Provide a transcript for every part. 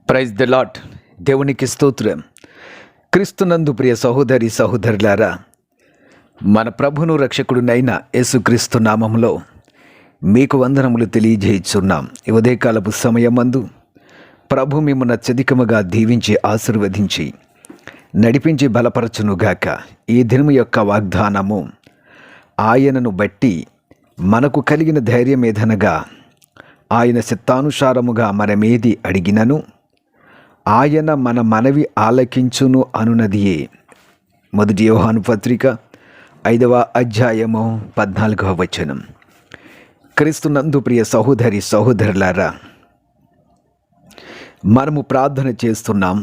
Praise the lord. దేవునికి స్తోత్రం. క్రీస్తునందు ప్రియ సహోదరి సహోదరులారా, మన ప్రభును రక్షకుడునైన యేసుక్రీస్తు నామములో మీకు వందనములు తెలియజేయుచున్నాం. ఈ ఉదయకాలపు సమయమందు ప్రభు మిమ్మల్ని అత్యధికముగా దీవించి ఆశీర్వదించి నడిపించి బలపరచునుగాక. ఈ దినము యొక్క వాగ్దానము, ఆయనను బట్టి మనకు కలిగిన ధైర్యం ఏదనగా, ఆయన చిత్తానుసారముగా మనమేది అడిగినను ఆయన మన మనవి ఆలకించును అనునదియే. మొదటి యోహాను పత్రిక 5వ అధ్యాయము 14వ వచనం. క్రీస్తునందు ప్రియ సహోదరి సహోదరులారా, మనము ప్రార్థన చేస్తున్నాం,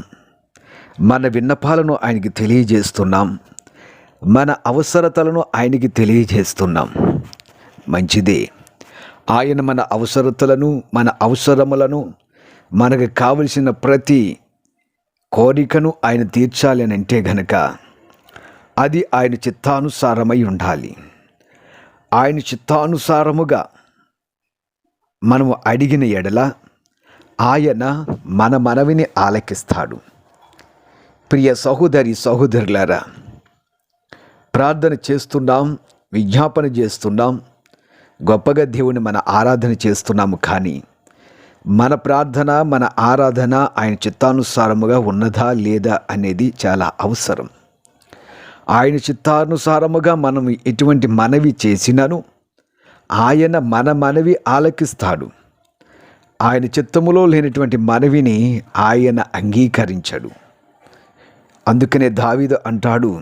మన విన్నపాలను ఆయనకి తెలియజేస్తున్నాం, మన అవసరతలను ఆయనకి తెలియజేస్తున్నాం. మంచిదే. ఆయన మన అవసరతలను, మన అవసరములను, మనకు కావలసిన ప్రతి కోరికను ఆయన తీర్చాలి అని అంటే గనక అది ఆయన చిత్తానుసారమై ఉండాలి. ఆయన చిత్తానుసారముగా మనము అడిగిన ఎడల ఆయన మన మనవిని ఆలకిస్తాడు. ప్రియ సహోదరి సహోదరులారా, ప్రార్థన చేస్తున్నాం, విజ్ఞాపన చేస్తున్నాం, గొప్పగా దేవుని మన ఆరాధన చేస్తున్నాము. కానీ మన ప్రార్థన, మన ఆరాధన ఆయన చిత్తానుసారముగా ఉన్నదా లేదా అనేది చాలా అవసరం. ఆయన చిత్తానుసారముగా మనం ఎటువంటి మనవి చేసినను ఆయన మన మనవి ఆలకిస్తాడు. ఆయన చిత్తములో లేనటువంటి మనవిని ఆయన అంగీకరించడు. అందుకనే దావీదు అంటాడు,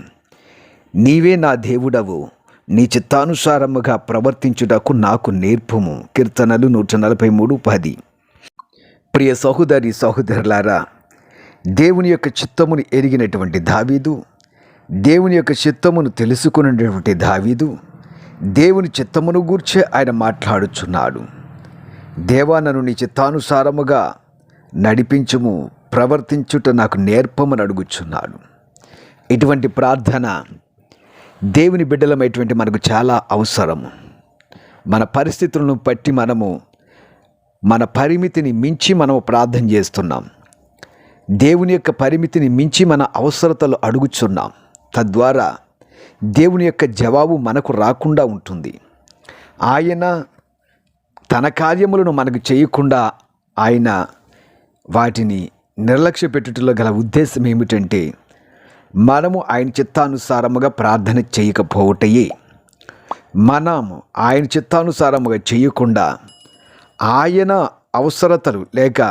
నీవే నా దేవుడవు, నీ చిత్తానుసారముగా ప్రవర్తించుటకు నాకు నేర్పుము. కీర్తనలు 143:10. ప్రియ సహోదరి సహోదరులారా, దేవుని యొక్క చిత్తమును ఎరిగినటువంటి దావీదు, దేవుని యొక్క చిత్తమును తెలుసుకున్నటువంటి దావీదు, దేవుని చిత్తమును గూర్చే ఆయన మాట్లాడుచున్నాడు. దేవా, నన్ను నీ చిత్తానుసారముగా నడిపించుము, ప్రవర్తించుట నాకు నేర్పమని అడుగుచున్నాడు. ఇటువంటి ప్రార్థన దేవుని బిడ్డలమైనటువంటి మనకు చాలా అవసరము. మన పరిస్థితులను బట్టి మన పరిమితిని మించి మనం ప్రార్థన చేస్తున్నాం. దేవుని యొక్క పరిమితిని మించి మన అవసరతలు అడుగుచున్నాం. తద్వారా దేవుని యొక్క జవాబు మనకు రాకుండా ఉంటుంది. ఆయన తన కార్యములను మనకు చేయకుండా ఆయన వాటిని నిర్లక్ష్య పెట్టుటలో గల ఉద్దేశం ఏమిటంటే, మనము ఆయన చిత్తానుసారముగా ప్రార్థన చేయకపోవటయే. మనము ఆయన చిత్తానుసారముగా చేయకుండా ఆయన అవసరతలు లేక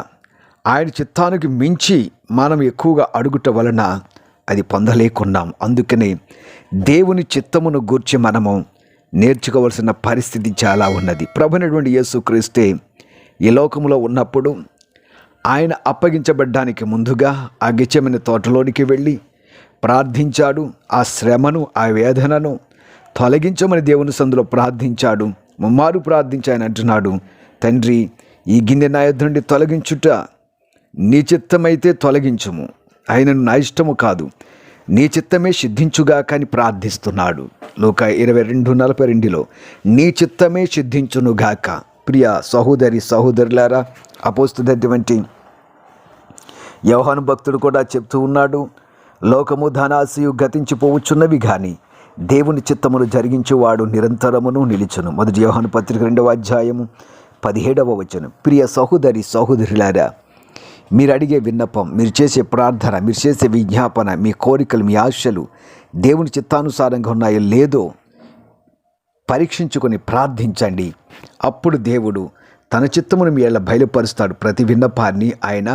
ఆయన చిత్తానికి మించి మనం ఎక్కువగా అడుగుట వలన అది పొందలేకున్నాం. అందుకనే దేవుని చిత్తమును గూర్చి మనము నేర్చుకోవాల్సిన పరిస్థితి చాలా ఉన్నది. ప్రభువైనటువంటి యేసుక్రీస్తే ఈ లోకములో ఉన్నప్పుడు ఆయన అప్పగించబడ్డానికి ముందుగా ఆ గెత్సేమనే తోటలోనికి వెళ్ళి ప్రార్థించాడు. ఆ శ్రమను, ఆ వేదనను తొలగించమని దేవుని సందులో ప్రార్థించాడు. ముమ్మారు ప్రార్థించి ఆయన అంటున్నాడు, తండ్రి, ఈ గిన్నె నా యొద్ద నుండి తొలగించుట నీ చిత్తమైతే తొలగించుము, ఆయనను నా ఇష్టము కాదు, నీ చిత్తమే సిద్ధించుగాక అని ప్రార్థిస్తున్నాడు. లూకా 22:42 నీ చిత్తమే సిద్ధించునుగాక. ప్రియ సహోదరి సహోదరులారా, అపోస్తులైనటువంటి యోహాను భక్తుడు కూడా చెప్తూ ఉన్నాడు, లోకము ధనాశయు గతించిపోవచ్చున్నవి కానీ దేవుని చిత్తమును జరిగించువాడు నిరంతరమును నిలుచును. మొదటి యోహాను పత్రిక 2వ అధ్యాయము 17వ వచనం. ప్రియ సహోదరి సహోదరులారా, మీరు అడిగే విన్నపం, మీరు చేసే ప్రార్థన, మీరు చేసే విజ్ఞాపన, మీ కోరికలు, మీ ఆశలు దేవుని చిత్తానుసారంగా ఉన్నాయో లేదో పరీక్షించుకొని ప్రార్థించండి. అప్పుడు దేవుడు తన చిత్తమును మీ ఎలా బయలుపరుస్తాడు. ప్రతి విన్నపాన్ని ఆయన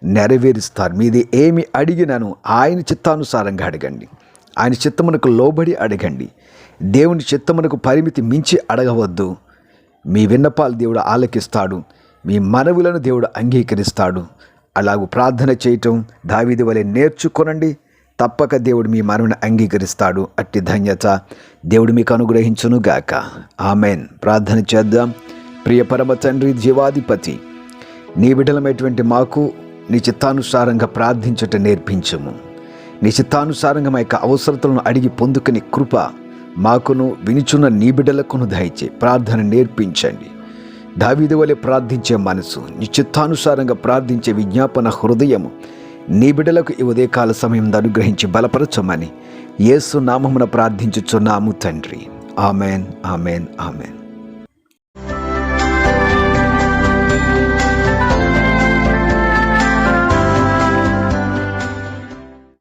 నెరవేరుస్తారు. మీది ఏమి అడిగినను ఆయన చిత్తానుసారంగా అడగండి. ఆయన చిత్తమునకు లోబడి అడగండి. దేవుని చిత్తమునకు పరిమితి మించి అడగవద్దు. మీ విన్నపాలు దేవుడు ఆలకిస్తాడు. మీ మనవులను దేవుడు అంగీకరిస్తాడు. అలాగూ ప్రార్థన చేయటం దావీదు వలె నేర్చుకొనండి. తప్పక దేవుడు మీ మనవిని అంగీకరిస్తాడు. అట్టి ధన్యత దేవుడు మీకు అనుగ్రహించునుగాక. ఆమెన్. ప్రార్థన చేద్దాం. ప్రియ పరమ తండ్రి, జీవాధిపతి, నీ బిడ్డలమైనటువంటి మాకు నీ చిత్తానుసారంగా ప్రార్థించుట నేర్పించము. నీ చిత్తానుసారంగా మా యొక్క అవసరతలను అడిగి పొందుకునే కృప మాకును వినుచున్న నీ బిడ్డలకును దయచే. ప్రార్థన నేర్పించండి. దావీదు వలె ప్రార్థించే మనసు, నీ చిత్తానుసారంగా ప్రార్థించే విజ్ఞాపన హృదయము నీ బిడ్డలకు ఈ ఉదయకాల సమయం అనుగ్రహించి బలపరచమని యేసు నామమున ప్రార్థించుచున్నాము తండ్రి. Amen, amen, amen.